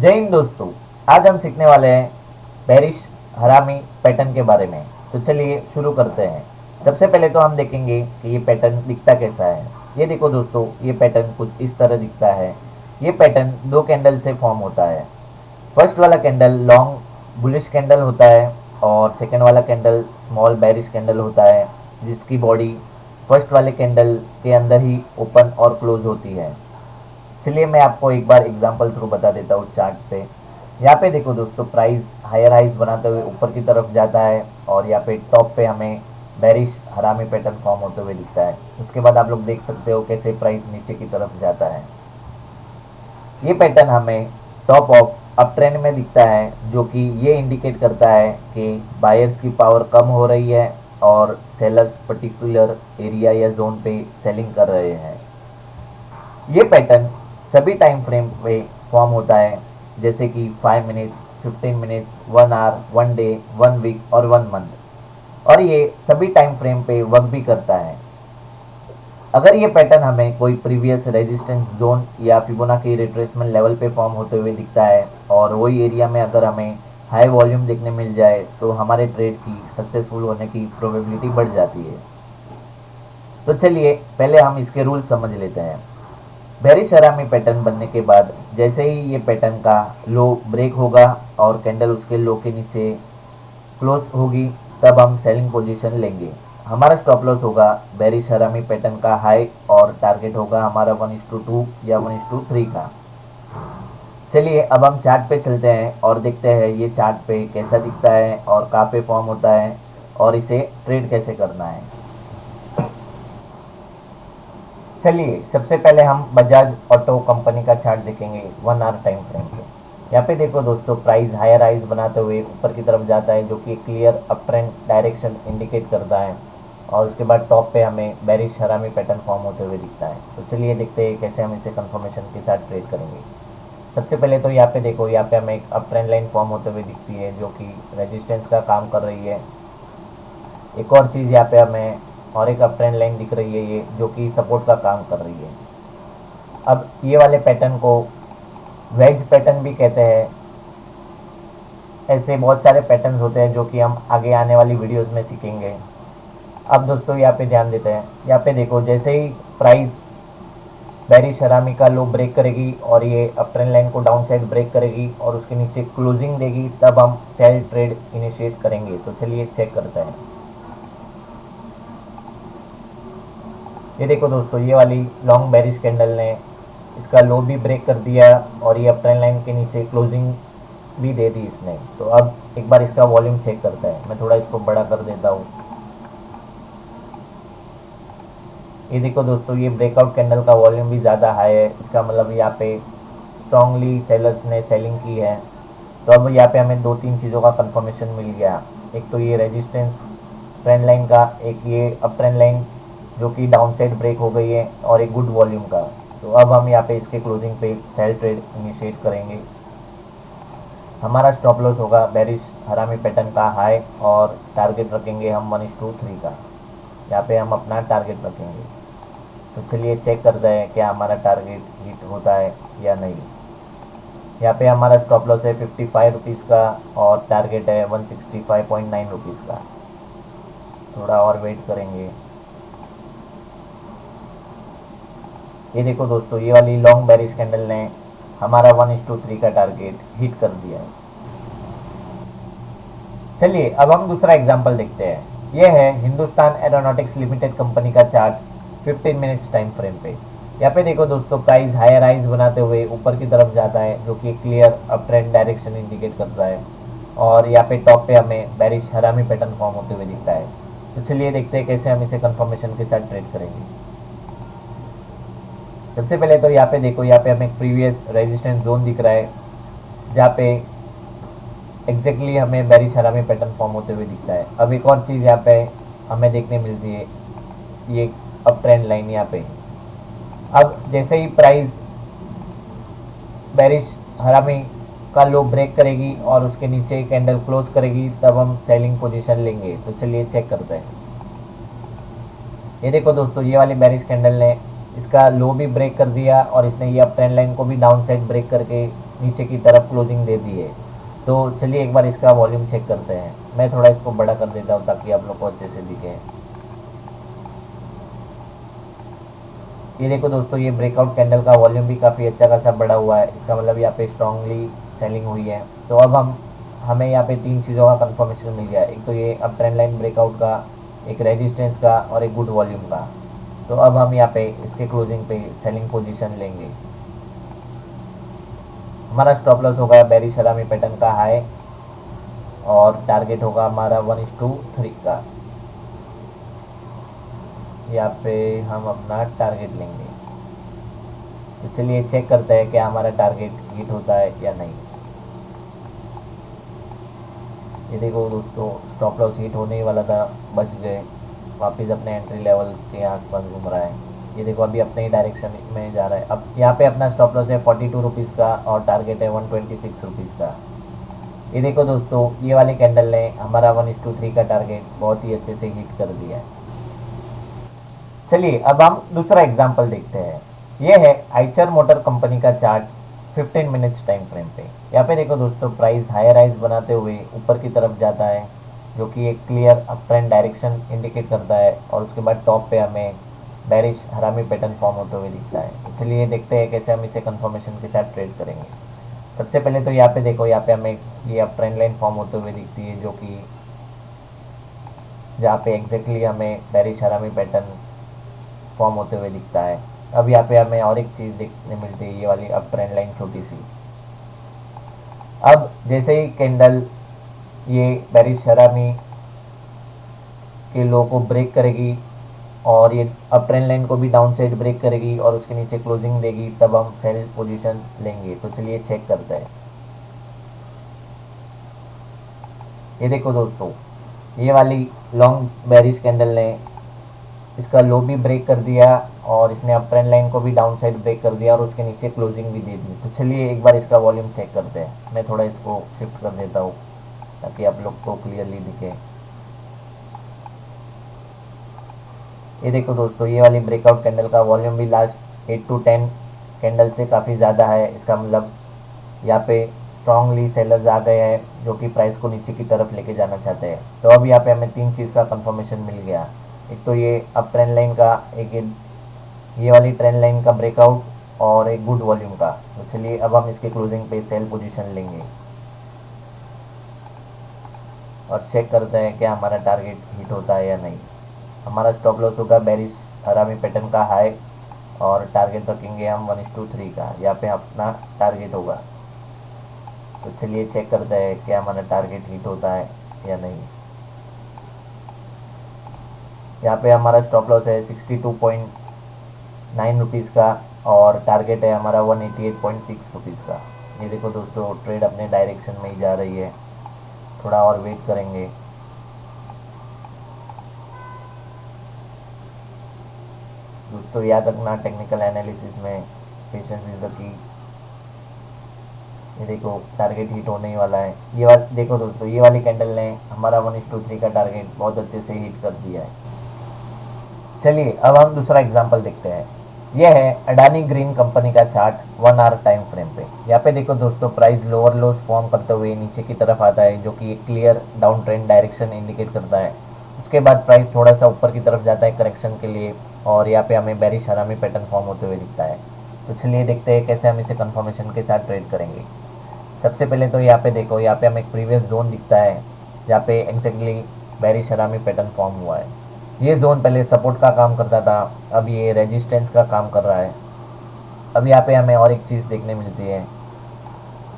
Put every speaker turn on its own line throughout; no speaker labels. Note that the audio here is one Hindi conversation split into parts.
जय हिंद दोस्तों। आज हम सीखने वाले हैं बेरिश हरामी पैटर्न के बारे में। तो चलिए शुरू करते हैं। सबसे पहले तो हम देखेंगे कि ये पैटर्न दिखता कैसा है। ये देखो दोस्तों, ये पैटर्न कुछ इस तरह दिखता है। ये पैटर्न दो कैंडल से फॉर्म होता है। फर्स्ट वाला कैंडल लॉन्ग बुलिश कैंडल होता है और सेकेंड वाला कैंडल स्मॉल बेरिश कैंडल होता है, जिसकी बॉडी फर्स्ट वाले कैंडल के अंदर ही ओपन और क्लोज होती है। चलिए मैं आपको एक बार एग्जांपल थ्रू बता देता हूँ चार्ट पे। यहाँ पे देखो दोस्तों, प्राइस हायर हाइज बनाते हुए ऊपर की तरफ जाता है और यहाँ पे टॉप पे हमें बेरिश हरामी पैटर्न फॉर्म होते हुए दिखता है। उसके बाद आप लोग देख सकते हो कैसे प्राइस नीचे की तरफ जाता है। ये पैटर्न हमें टॉप ऑफ अप ट्रेंड में दिखता है, जो कि ये इंडिकेट करता है कि बायर्स की पावर कम हो रही है और सेलर्स पर्टिकुलर एरिया या जोन पे सेलिंग कर रहे हैं। ये पैटर्न सभी टाइम फ्रेम पे फॉर्म होता है, जैसे कि 5 minutes, 15 minutes, 1 hour, 1 day, 1 week और 1 मंथ, और ये सभी टाइम फ्रेम पे वर्क भी करता है। अगर ये पैटर्न हमें कोई प्रीवियस रेजिस्टेंस जोन या फिबोनाची रिट्रेसमेंट लेवल पे फॉर्म होते हुए दिखता है और वही एरिया में अगर हमें हाई वॉल्यूम देखने मिल जाए तो हमारे ट्रेड की सक्सेसफुल होने की प्रोबेबिलिटी बढ़ जाती है। तो चलिए पहले हम इसके रूल समझ लेते हैं। बेरिश हरामी पैटर्न बनने के बाद जैसे ही ये पैटर्न का लो ब्रेक होगा और कैंडल उसके लो के नीचे क्लोज होगी, तब हम सेलिंग पोजीशन लेंगे। हमारा स्टॉप लॉस होगा बेरिश हरामी पैटर्न का हाई और टारगेट होगा हमारा 1:2 या 1:3 का। चलिए अब हम चार्ट पे चलते हैं और देखते हैं ये चार्ट पे कैसा दिखता है और कहाँ पे फॉर्म होता है और इसे ट्रेड कैसे करना है। चलिए सबसे पहले हम बजाज ऑटो कंपनी का चार्ट देखेंगे 1 आवर टाइम फ्रेम पे। यहाँ पे देखो दोस्तों, प्राइस हायर हाइज बनाते हुए ऊपर की तरफ जाता है, जो कि clear up trend direction indicate करता है, और उसके बाद टॉप पे हमें बेरिश हरामी पैटर्न फॉर्म होते हुए दिखता है। तो चलिए देखते हैं कैसे हम इसे कंफर्मेशन के साथ ट्रेड करेंगे। सबसे पहले तो यहाँ पे देखो, यहाँ पे हमें एक अप ट्रेंड लाइन फॉर्म होते हुए दिखती है, जो कि रेजिस्टेंस का काम कर रही है। एक और चीज़ यहाँ पे हमें और एक अप ट्रेंड लाइन दिख रही है, ये जो कि सपोर्ट का काम कर रही है। अब ये वाले पैटर्न को वेज पैटर्न भी कहते हैं। ऐसे बहुत सारे पैटर्न्स होते हैं जो कि हम आगे आने वाली वीडियोस में सीखेंगे। अब दोस्तों यहाँ पे ध्यान देते हैं। यहाँ पे देखो, जैसे ही प्राइस बेरिश हरामी का लो ब्रेक करेगी और ये अप ट्रेंड लाइन को डाउन साइड ब्रेक करेगी और उसके नीचे क्लोजिंग देगी, तब हम सेल ट्रेड इनिशिएट करेंगे। तो चलिए चेक करते हैं। ये देखो दोस्तों, ये वाली लॉन्ग बेरिश कैंडल ने इसका लो भी ब्रेक कर दिया और ये अप ट्रेंड लाइन के नीचे क्लोजिंग भी दे दी इसने। तो अब एक बार इसका वॉल्यूम चेक करते हैं। मैं थोड़ा इसको बड़ा कर देता हूँ। ये देखो दोस्तों, ये ब्रेकआउट कैंडल का वॉल्यूम भी ज़्यादा हाई है। इसका मतलब यहाँ पे स्ट्रांगली सेलर्स ने सेलिंग की है। तो अब यहाँ पे हमें 2-3 चीज़ों का कंफर्मेशन मिल गया। एक तो ये रेजिस्टेंस ट्रेंड लाइन का, एक ये अप ट्रेंड लाइन जो कि डाउन साइड ब्रेक हो गई है, और एक गुड वॉल्यूम का। तो अब हम यहाँ पे इसके क्लोजिंग पे सेल ट्रेड इनिशिएट करेंगे। हमारा स्टॉप लॉस होगा बेरिश हरामी पैटर्न का हाई और टारगेट रखेंगे हम 1:3 का। यहाँ पे हम अपना टारगेट रखेंगे। तो चलिए चेक करते हैं क्या हमारा टारगेट हिट होता है या नहीं। यहाँ पे हमारा स्टॉप लॉस है 55 रुपीज़ का और टारगेट है 165.9 रुपीज़ का। थोड़ा और वेट करेंगे। ये देखो दोस्तों, ये वाली लॉन्ग बेरिश कैंडल ने हमारा 1:3 का टारगेट हिट कर दिया है। चलिए अब हम दूसरा एग्जांपल देखते हैं। यह है हिंदुस्तान एरोनॉटिक्स लिमिटेड कंपनी का चार्ट 15 मिनट्स टाइम फ्रेम पे। यहाँ पे देखो दोस्तों, प्राइस हायर हाइज बनाते हुए ऊपर की तरफ जाता है, जो कि clear up trend direction indicate करता है, और यहाँ पे टॉप पे हमें बेरिश हरामी पैटर्न फॉर्म होते हुए दिखता है। तो चलिए देखते हैं कैसे हम इसे कंफर्मेशन के साथ ट्रेड करेंगे। सबसे पहले तो यहाँ पे देखो, यहाँ पे हमें प्रीवियस रेजिस्टेंस जोन दिख रहा है, जहाँ पे एग्जैक्टली हमें बेरिश हरामी पैटर्न फॉर्म होते हुए दिखता है। अब एक और चीज़ यहाँ पे हमें देखने मिलती है, ये अप ट्रेंड लाइन यहाँ पे। अब जैसे ही प्राइस बेरिश हरामी का लो ब्रेक करेगी और उसके नीचे कैंडल क्लोज करेगी, तब हम सेलिंग पोजीशन लेंगे। तो चलिए चेक करते हैं। ये देखो दोस्तों, ये वाली बेरिश कैंडल ने इसका लो भी ब्रेक कर दिया और इसने ये अप ट्रेंड लाइन को भी डाउन साइड ब्रेक करके नीचे की तरफ क्लोजिंग दे दी है। तो चलिए एक बार इसका वॉल्यूम चेक करते हैं। मैं थोड़ा इसको बड़ा कर देता हूँ ताकि आप लोग को अच्छे से दिखे। ये देखो दोस्तों, ये ब्रेकआउट कैंडल का वॉल्यूम भी काफ़ी अच्छा खासा बढ़ा हुआ है, इसका मतलब यहाँ पे स्ट्रांगली सेलिंग हुई है। तो अब हमें यहाँ पे तीन चीज़ों का कंफर्मेशन मिल गया। एक तो ये अब ट्रेंड लाइन ब्रेकआउट का, एक रेजिस्टेंस का और एक गुड वॉल्यूम का। तो अब हम यहाँ पे इसके क्लोजिंग पे सेलिंग पोजीशन लेंगे। हमारा स्टॉप लॉस होगा बेरिश हरामी पैटर्न का हाई और टारगेट होगा हमारा 1:3 का। यहाँ पे हम अपना टारगेट लेंगे। तो चलिए चेक करते हैं क्या हमारा टारगेट हिट होता है या नहीं। ये देखो दोस्तों, स्टॉप लॉस हिट होने ही वाला था, बच गए। वापस अपने एंट्री लेवल के आसपास घूम रहा है। ये देखो अभी अपने ही डायरेक्शन में जा रहा है। अब यहाँ पे अपना स्टॉप लॉस है 42 रुपीज़ का और टारगेट है 126 रुपीज़ का। ये देखो दोस्तों, ये वाली कैंडल ने हमारा 1:3 का टारगेट बहुत ही अच्छे से हिट कर दिया है। चलिए अब हम दूसरा एग्जाम्पल देखते हैं। यह है आइचर मोटर कंपनी का चार्ट 15 मिनट्स टाइम फ्रेम पे। यहाँ पे देखो दोस्तों, प्राइस हायर राइज बनाते हुए ऊपर की तरफ जाता है, जो कि एक clear up trend direction indicate करता है और उसके बाद टॉप पे हमें बेरिश हरामी पैटर्न फॉर्म होते हुए दिखता है। तो चलिए देखते हैं कैसे हम इसे कंफर्मेशन के साथ ट्रेड करेंगे। सबसे पहले तो यहाँ पे देखो, यहाँ पे हमें ये अप ट्रेंड लाइन फॉर्म होते हुए दिखती है, जो कि जहाँ पे एग्जैक्टली हमें बेरिश हरामी पैटर्न फॉर्म होते हुए दिखता है। अब यहाँ पे हमें और एक चीज़ देखने मिलती है, ये वाली अप ट्रेंड लाइन छोटी सी। अब जैसे ही कैंडल ये बेरिश हरामी के लो को ब्रेक करेगी और ये अप ट्रेंड लाइन को भी डाउन साइड ब्रेक करेगी और उसके नीचे क्लोजिंग देगी, तब हम सेल पोजीशन लेंगे। तो चलिए चेक करते हैं। ये देखो दोस्तों, ये वाली लॉन्ग बेरिश कैंडल ने इसका लो भी ब्रेक कर दिया और इसने अप ट्रेंड लाइन को भी डाउन साइड ब्रेक कर दिया और उसके नीचे क्लोजिंग भी दे दी। तो चलिए एक बार इसका वॉल्यूम चेक करते हैं। मैं थोड़ा इसको शिफ्ट कर देता हूँ ताकि आप लोग को क्लियरली दिखे। ये देखो दोस्तों, ये वाली ब्रेकआउट कैंडल का वॉल्यूम भी लास्ट 8 to 10 कैंडल से काफ़ी ज़्यादा है। इसका मतलब यहाँ पे स्ट्रांगली सेलर्स आ गए हैं जो कि प्राइस को नीचे की तरफ लेके जाना चाहते हैं। तो अब यहाँ पे हमें तीन चीज़ का कंफर्मेशन मिल गया। एक तो ये अप ट्रेंड लाइन का, एक ये वाली ट्रेंड लाइन का ब्रेकआउट और एक गुड वॉल्यूम का। तो चलिए अब हम इसके क्लोजिंग पे सेल पोजीशन लेंगे और चेक करते हैं क्या हमारा टारगेट हिट होता है या नहीं। हमारा स्टॉप लॉस होगा बेरिश हरामी पैटर्न का हाई और टारगेट रखेंगे हम 1:3 का। यहाँ पे अपना टारगेट होगा। तो चलिए चेक करते हैं क्या हमारा टारगेट हिट होता है या नहीं। यहाँ पे हमारा स्टॉप लॉस है 62.9 रुपीज़ का और टारगेट है हमारा 188.6 रुपीज़ का। ये देखो दोस्तों, ट्रेड अपने डायरेक्शन में ही जा रही है। थोड़ा और वेट करेंगे। दोस्तों याद रखना, टेक्निकल एनालिसिस में पेशेंस इज द की। ये देखो टारगेट हिट होने ही वाला है। देखो दोस्तों, ये वाली कैंडल ने हमारा 1:3 का टारगेट बहुत अच्छे से हिट कर दिया है। चलिए अब हम दूसरा एग्जांपल देखते हैं। यह है अडानी ग्रीन कंपनी का चार्ट 1 आवर टाइम फ्रेम पे। यहाँ पे देखो दोस्तों, प्राइस लोअर लोज फॉर्म करते हुए नीचे की तरफ आता है, जो कि एक clear down trend direction indicate करता है। उसके बाद प्राइस थोड़ा सा ऊपर की तरफ जाता है करेक्शन के लिए और यहाँ पे हमें बेरिश हरामी पैटर्न फॉर्म होते हुए दिखता है। तो चलिए देखते हैं कैसे हम इसे कंफर्मेशन के साथ ट्रेड करेंगे। सबसे पहले तो यहाँ पे देखो, यहाँ पे हमें एक प्रीवियस जोन दिखता है जहाँ पे एग्जैक्टली बेरिश हरामी पैटर्न फॉर्म हुआ है। ये जोन पहले सपोर्ट का काम करता था, अब ये रेजिस्टेंस का काम कर रहा है। अब यहाँ पे हमें और एक चीज़ देखने मिलती है।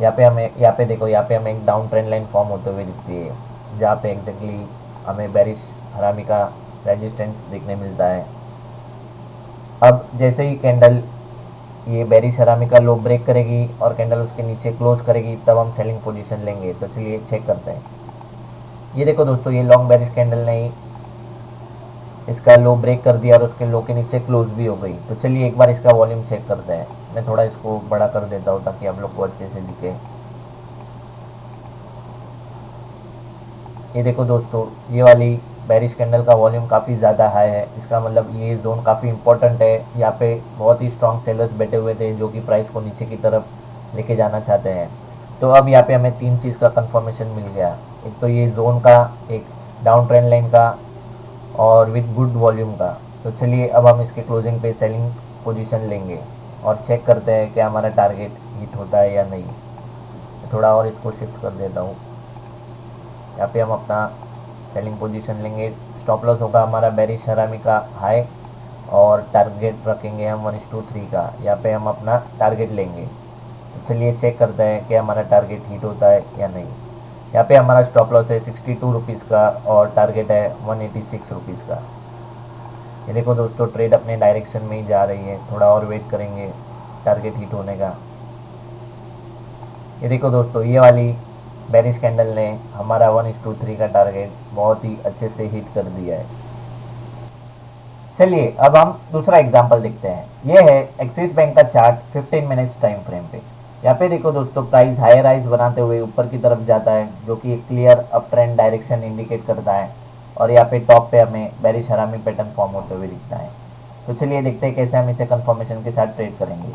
यहाँ पे देखो, यहाँ पे हमें एक डाउन ट्रेंड लाइन फॉर्म होते हुए दिखती है, जहाँ पे एग्जैक्टली हमें बेरिश हरामी का रेजिस्टेंस देखने मिलता है। अब जैसे ही कैंडल ये बेरिश हरामी का लो ब्रेक करेगी और कैंडल उसके नीचे क्लोज करेगी, तब हम सेलिंग पोजीशन लेंगे। तो चलिए चेक करते हैं। ये देखो दोस्तों, ये लॉन्ग बेरिश कैंडल ने ही इसका लो ब्रेक कर दिया और उसके लो के नीचे क्लोज भी हो गई। तो चलिए एक बार इसका वॉल्यूम चेक करते हैं। मैं थोड़ा इसको बड़ा कर देता हूँ ताकि आप लोग को अच्छे से दिखे। ये देखो दोस्तों, ये वाली बेरिश कैंडल का वॉल्यूम काफ़ी ज़्यादा हाई है। इसका मतलब ये जोन काफ़ी इंपॉर्टेंट है। यहाँ पे बहुत ही स्ट्रॉन्ग सेलर्स बैठे हुए थे जो कि प्राइस को नीचे की तरफ लेके जाना चाहते हैं। तो अब यहाँ पे हमें 3 चीज़ का कंफर्मेशन मिल गया। एक तो ये जोन का, एक डाउन ट्रेंड लाइन का और विद गुड वॉल्यूम का। तो चलिए अब हम इसके क्लोजिंग पे सेलिंग पोजीशन लेंगे और चेक करते हैं कि हमारा टारगेट हिट होता है या नहीं। थोड़ा और इसको शिफ्ट कर देता हूँ। यहाँ पे हम अपना सेलिंग पोजीशन लेंगे। स्टॉप लॉस होगा हमारा बेरिश हरामी का हाई और टारगेट रखेंगे हम 1:3 का। यहाँ पे हम अपना टारगेट लेंगे। तो चलिए चेक करते हैं कि हमारा टारगेट हिट होता है या नहीं। यहाँ पे हमारा स्टॉप लॉस है 62 रुपीज़ का और टारगेट है 186 रुपीज़ का। ये देखो दोस्तों, ट्रेड अपने डायरेक्शन में ही जा रही है। थोड़ा और वेट करेंगे टारगेट हिट होने का। ये देखो दोस्तों, ये वाली बेरिश कैंडल ने हमारा 1:3 का टारगेट बहुत ही अच्छे से हिट कर दिया है। चलिए अब हम दूसरा एग्जांपल देखते हैं। ये है एक्सिस बैंक का चार्ट 15 मिनट्स टाइम फ्रेम पे। यहाँ पे देखो दोस्तों, प्राइस हायर राइज बनाते हुए ऊपर की तरफ जाता है, जो कि एक clear up trend direction indicate करता है। और यहाँ पे टॉप पे हमें बेरिश हरामी पैटर्न फॉर्म होते हुए दिखता है। तो चलिए देखते हैं कैसे हम इसे कंफर्मेशन के साथ ट्रेड करेंगे।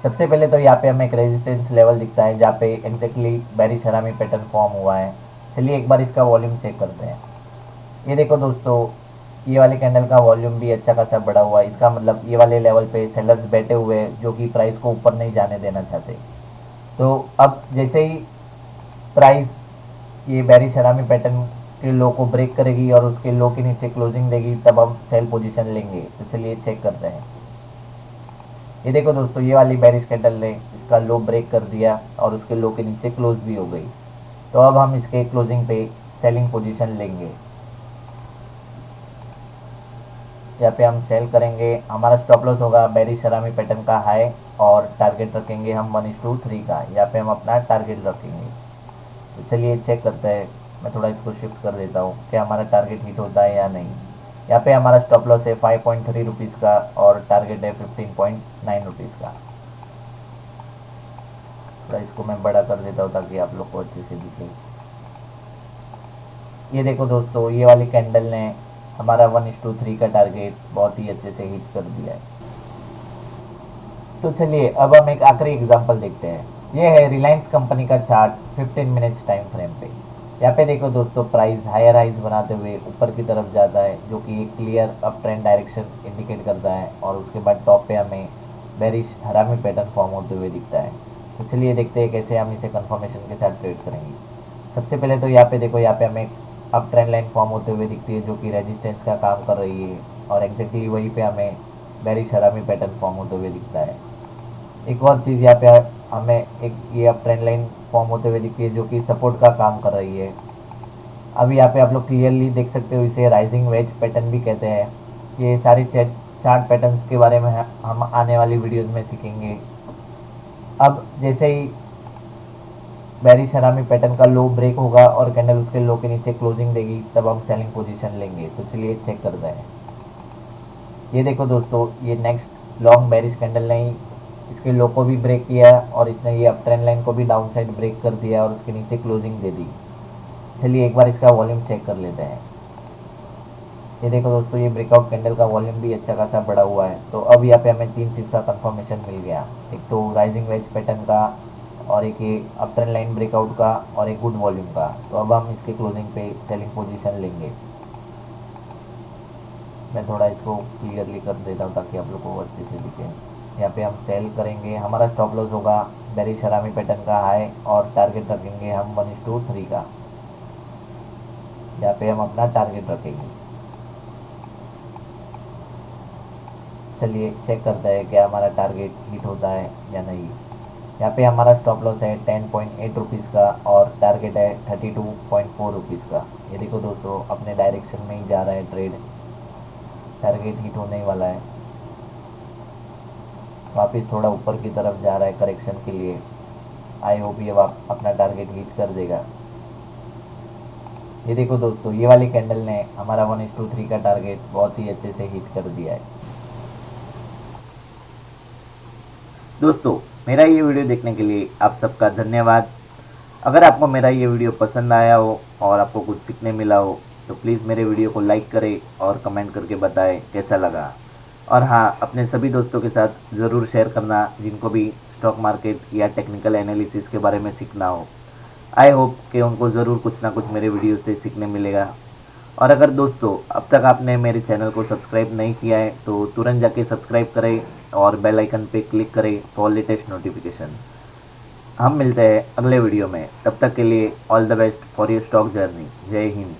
सबसे पहले तो यहाँ पे हमें एक रेजिस्टेंस लेवल दिखता है जहाँ पे एग्जैक्टली बेरिश हरामी पैटर्न फॉर्म हुआ है। चलिए एक बार इसका वॉल्यूम चेक करते हैं। ये देखो दोस्तों, ये वाली कैंडल का वॉल्यूम भी अच्छा खासा बढ़ा हुआ है। इसका मतलब ये वाले लेवल पे सेलर्स बैठे हुए हैं जो कि प्राइस को ऊपर नहीं जाने देना चाहते। तो अब जैसे ही प्राइस ये बेरिश हरामी पैटर्न के लो को ब्रेक करेगी और उसके लो के नीचे क्लोजिंग देगी, तब हम सेल पोजीशन लेंगे। तो चलिए चेक करते हैं। ये देखो दोस्तों, ये वाली बेरिश कैंडल ने इसका लो ब्रेक कर दिया और उसके लो के नीचे क्लोज भी हो गई। तो अब हम इसके क्लोजिंग पे सेलिंग पोजीशन लेंगे। यहाँ पे हम सेल करेंगे। हमारा स्टॉप लॉस होगा बेरिश हरामी पैटर्न का हाई और टारगेट रखेंगे हम 1:3 का। यहाँ पे हम अपना टारगेट रखेंगे। तो चलिए चेक करते हैं। मैं थोड़ा इसको शिफ्ट कर देता हूँ कि हमारा टारगेट हिट होता है या नहीं। यहाँ पे हमारा स्टॉप लॉस है 5.3 रुपीज़ का और टारगेट है 15.9 रुपीज़ का। थोड़ा इसको मैं बड़ा कर देता हूँ ताकि आप लोग को अच्छे से दिखे। ये देखो दोस्तों, ये वाली कैंडल ने हमारा 1:3 का टारगेट बहुत ही अच्छे से हिट कर दिया है। तो चलिए अब हम एक आखिरी एग्जांपल देखते हैं। ये है रिलायंस कंपनी का चार्ट 15 मिनट्स टाइम फ्रेम पे। यहाँ पे देखो दोस्तों, प्राइस हायर हाइज बनाते हुए ऊपर की तरफ जाता है, जो कि एक clear up trend direction indicate करता है। और उसके बाद टॉप पे हमें बेरिश हरामी पैटर्न फॉर्म होते हुए दिखता है। तो चलिए देखते हैं कैसे हम इसे कंफर्मेशन के साथ ट्रेड करेंगे। सबसे पहले तो यहाँ पे देखो, यहाँ पे हमें अब ट्रेंड लाइन फॉर्म होते हुए दिखती है जो कि रेजिस्टेंस का काम कर रही है। और एग्जैक्टली वहीं पे हमें बेरिश हरामी पैटर्न फॉर्म होते हुए दिखता है। एक और चीज़ यहाँ पे हमें एक ये अब ट्रेंड लाइन फॉर्म होते हुए दिखती है जो कि सपोर्ट का काम कर रही है। अब यहाँ पे आप लोग क्लियरली देख सकते हो, इसे राइजिंग वेज पैटर्न भी कहते हैं। ये सारी चार्ट पैटर्न्स के बारे में हम आने वाली वीडियोज़ में सीखेंगे। अब जैसे ही बेरिश हरामी पैटर्न का लो ब्रेक होगा और कैंडल उसके लो के नीचे क्लोजिंग देगी, तब हम सेलिंग पोजीशन लेंगे। तो चलिए चेक करते हैं। ये देखो दोस्तों, ये नेक्स्ट लॉन्ग बेरिश कैंडल ने इसके लो को भी ब्रेक किया और इसने ये अप ट्रेंड लाइन को भी डाउन साइड ब्रेक कर दिया और उसके नीचे क्लोजिंग दे दी। चलिए एक बार इसका वॉल्यूम चेक कर लेते हैं। ये देखो दोस्तों, ये ब्रेकआउट कैंडल का वॉल्यूम भी अच्छा खासा बढ़ा हुआ है। तो अब यहाँ पे हमें 3 चीज़ का कंफर्मेशन मिल गया। एक तो राइजिंग वेज पैटर्न का, और एक ये अप ट्रेंड लाइन ब्रेकआउट का, और एक गुड वॉल्यूम का। तो अब हम इसके क्लोजिंग पे सेलिंग पोजीशन लेंगे। मैं थोड़ा इसको क्लियरली कर देता हूँ ताकि आप लोग को अच्छे से दिखे। यहाँ पे हम सेल करेंगे। हमारा स्टॉप लॉस होगा बेरिश हरामी पैटर्न का हाई और टारगेट रखेंगे हम 1:3 का। यहाँ पे हम अपना टारगेट रखेंगे। चलिए चेक करते हैं कि हमारा टारगेट हिट होता है या नहीं। यहाँ पे हमारा स्टॉप लॉस है 10.8 रुपीज़ का और टारगेट है 32.4 रुपीज़ का। ये देखो दोस्तों, अपने डायरेक्शन में ही जा रहा है ट्रेड। टारगेट हिट होने ही वाला है। वापस थोड़ा ऊपर की तरफ जा रहा है करेक्शन के लिए। आई होप ये अपना टारगेट हिट कर देगा। ये देखो दोस्तों, ये वाली कैंडल ने हमारा 1:3 का टारगेट बहुत ही अच्छे से हिट कर दिया है। दोस्तों, मेरा ये वीडियो देखने के लिए आप सबका धन्यवाद। अगर आपको मेरा ये वीडियो पसंद आया हो और आपको कुछ सीखने मिला हो, तो प्लीज़ मेरे वीडियो को लाइक करें और कमेंट करके बताएं कैसा लगा। और हाँ, अपने सभी दोस्तों के साथ ज़रूर शेयर करना जिनको भी स्टॉक मार्केट या टेक्निकल एनालिसिस के बारे में सीखना हो। आई होप कि उनको ज़रूर कुछ ना कुछ मेरे वीडियो से सीखने मिलेगा। और अगर दोस्तों अब तक आपने मेरे चैनल को सब्सक्राइब नहीं किया है तो तुरंत जाके सब्सक्राइब करें और बेल आइकन पे क्लिक करें फॉर लेटेस्ट नोटिफिकेशन। हम मिलते हैं अगले वीडियो में, तब तक के लिए all the best for your stock journey. जय हिंद।